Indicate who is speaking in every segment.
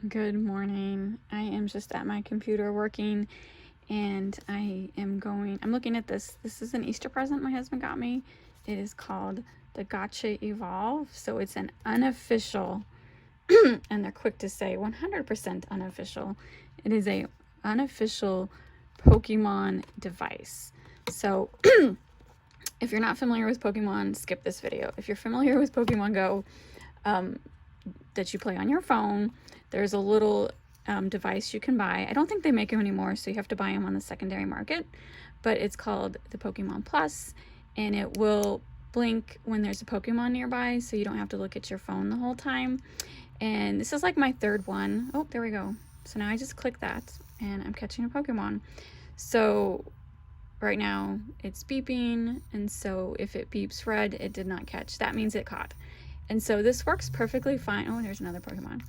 Speaker 1: Good morning. I am just at my computer working and I'm looking at this. This is an Easter present my husband got me. It is called the Go-Tcha Evolve. So it's an unofficial, and they're quick to say 100% unofficial. It is a unofficial Pokemon device. So if you're not familiar with Pokemon, skip this video. If you're familiar with Pokemon Go, that you play on your phone, there's a little device you can buy. I don't think they make them anymore, so you have to buy them on the secondary market, but it's called the Pokemon Plus, and it will blink when there's a Pokemon nearby, so you don't have to look at your phone the whole time. And this is like my third one. Oh, there we go. So now I just click that and I'm catching a Pokemon. So right now it's beeping, and so if it beeps red, it did not catch. That means it caught. And so this works perfectly fine. Oh, there's another Pokemon.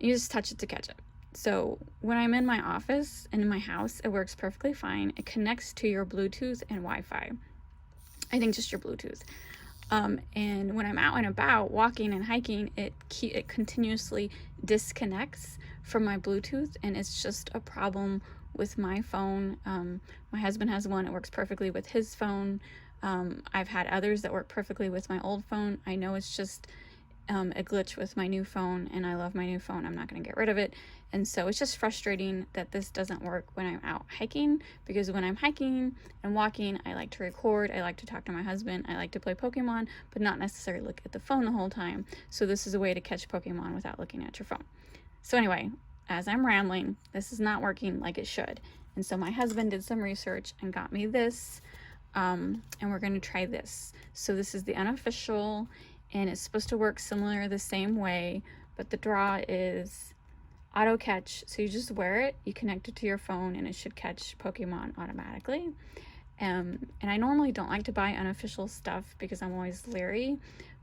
Speaker 1: You just touch it to catch it. So when I'm in my office and in my house, it works perfectly fine. It connects to your Bluetooth and Wi-Fi. I think just your Bluetooth. And when I'm out and about walking and hiking, it continuously disconnects from my Bluetooth, and it's just a problem with my phone. My husband has one. It works perfectly with his phone. I've had others that work perfectly with my old phone. I know it's just a glitch with my new phone, and I love my new phone. I'm not going to get rid of it. And so it's just frustrating that this doesn't work when I'm out hiking, because when I'm hiking and walking, I like to record, I like to talk to my husband, I like to play Pokemon, but not necessarily look at the phone the whole time. So this is a way to catch Pokemon without looking at your phone. So anyway, as I'm rambling, this is not working like it should. And so my husband did some research and got me this. And we're going to try this. So this is the unofficial, and it's supposed to work similar the same way, but the draw is auto catch. So you just wear it, you connect it to your phone, and it should catch Pokemon automatically. And I normally don't like to buy unofficial stuff because I'm always leery,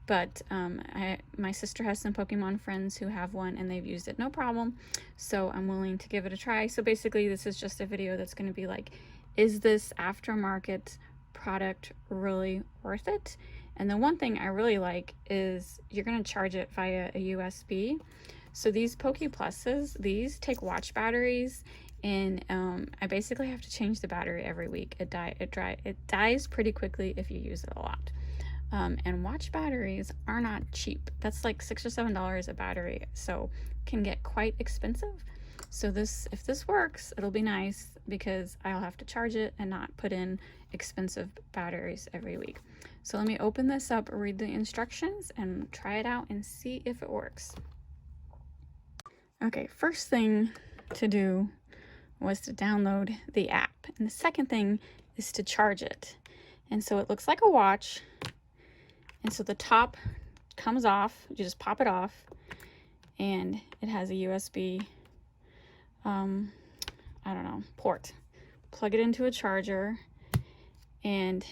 Speaker 1: but my sister has some Pokemon friends who have one and they've used it no problem, so I'm willing to give it a try. So basically this is just a video that's going to be like, is this aftermarket product really worth it? And the one thing I really like is you're going to charge it via a USB. So these Poke Pluses, these take watch batteries, and I basically have to change the battery every week. It dies pretty quickly if you use it a lot. And watch batteries are not cheap. That's like $6 or $7 a battery, so can get quite expensive. So if this works, it'll be nice because I'll have to charge it and not put in expensive batteries every week. So let me open this up, read the instructions, and try it out and see if it works. Okay, first thing to do was to download the app, and the second thing is to charge it. And so it looks like a watch, and so the top comes off, you just pop it off, and it has a USB I don't know, port. Plug it into a charger, and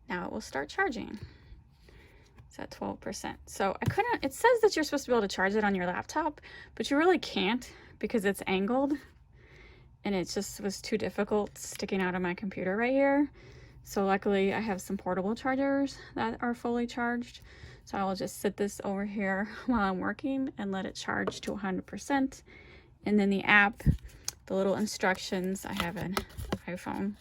Speaker 1: now it will start charging. It's at 12%. So it says that you're supposed to be able to charge it on your laptop, but you really can't because it's angled, and it just was too difficult sticking out of my computer right here. So luckily I have some portable chargers that are fully charged. So I will just sit this over here while I'm working and let it charge to 100%. And then the app, the little instructions, I have an iPhone,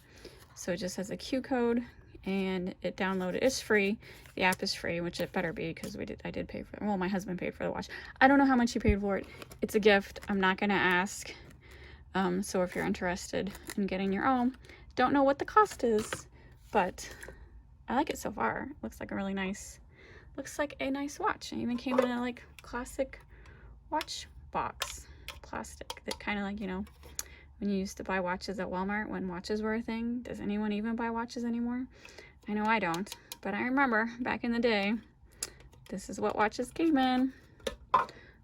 Speaker 1: so it just has a Q code, and it downloaded. It's free. The app is free, which it better be because I did pay for it. Well, my husband paid for the watch. I don't know how much he paid for it. It's a gift. I'm not going to ask. So if you're interested in getting your own, don't know what the cost is, but I like it so far. It looks like a nice watch. It even came in a like classic watch box. Plastic that kind of like, you know, when you used to buy watches at Walmart when watches were a thing. Does anyone even buy watches anymore? I know I don't, but I remember back in the day, this is what watches came in.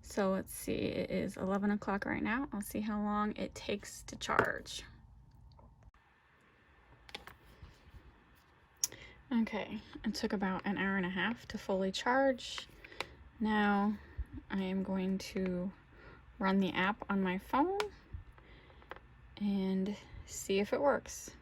Speaker 1: So let's see, it is 11 o'clock right now. I'll see how long it takes to charge. Okay, it took about an hour and a half to fully charge. Now I am going to run the app on my phone and see if it works.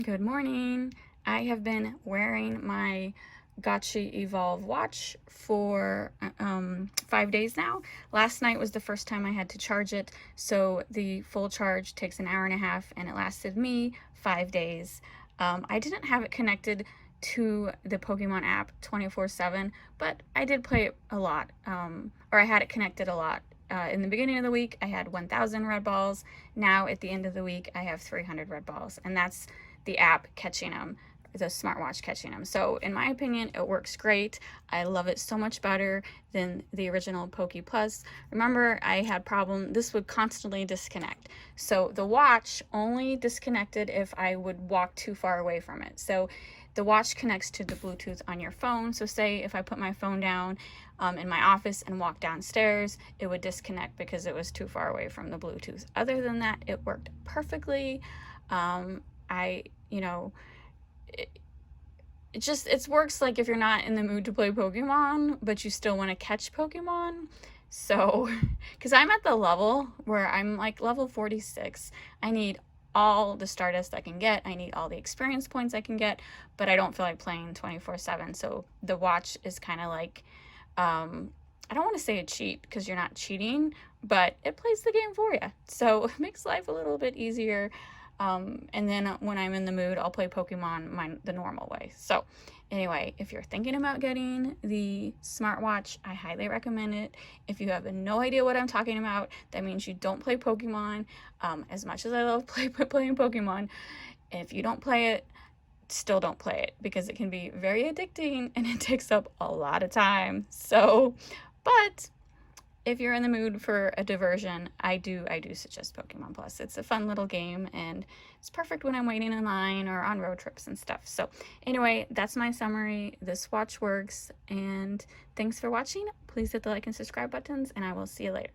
Speaker 1: Good morning. I have been wearing my Go-Tcha Evolve watch for 5 days now. Last night was the first time I had to charge it, so the full charge takes an hour and a half, and it lasted me 5 days. I didn't have it connected to the Pokemon app 24/7, but I did play it a lot, or I had it connected a lot. In the beginning of the week, I had 1,000 red balls. Now at the end of the week, I have 300 red balls, and that's the app catching them, the smartwatch catching them. So in my opinion, it works great. I love it so much better than the original Poke Plus. Remember, I had problem, this would constantly disconnect. So the watch only disconnected if I would walk too far away from it. So the watch connects to the Bluetooth on your phone. So say if I put my phone down in my office and walk downstairs, it would disconnect because it was too far away from the Bluetooth. Other than that, it worked perfectly. It works like if you're not in the mood to play Pokemon, but you still want to catch Pokemon. So, because I'm at the level where I'm like level 46, I need all the Stardust I can get. I need all the experience points I can get, but I don't feel like playing 24/7. So the watch is kind of like, I don't want to say a cheat because you're not cheating, but it plays the game for you. So it makes life a little bit easier. And then when I'm in the mood, I'll play Pokemon the normal way. So anyway, if you're thinking about getting the smartwatch, I highly recommend it. If you have no idea what I'm talking about, that means you don't play Pokemon. As much as I love playing Pokemon, if you don't play it, still don't play it because it can be very addicting and it takes up a lot of time. So, but if you're in the mood for a diversion, I do suggest Pokemon Plus. It's a fun little game, and it's perfect when I'm waiting in line or on road trips and stuff. So anyway, that's my summary. This watch works, and thanks for watching. Please hit the like and subscribe buttons, and I will see you later.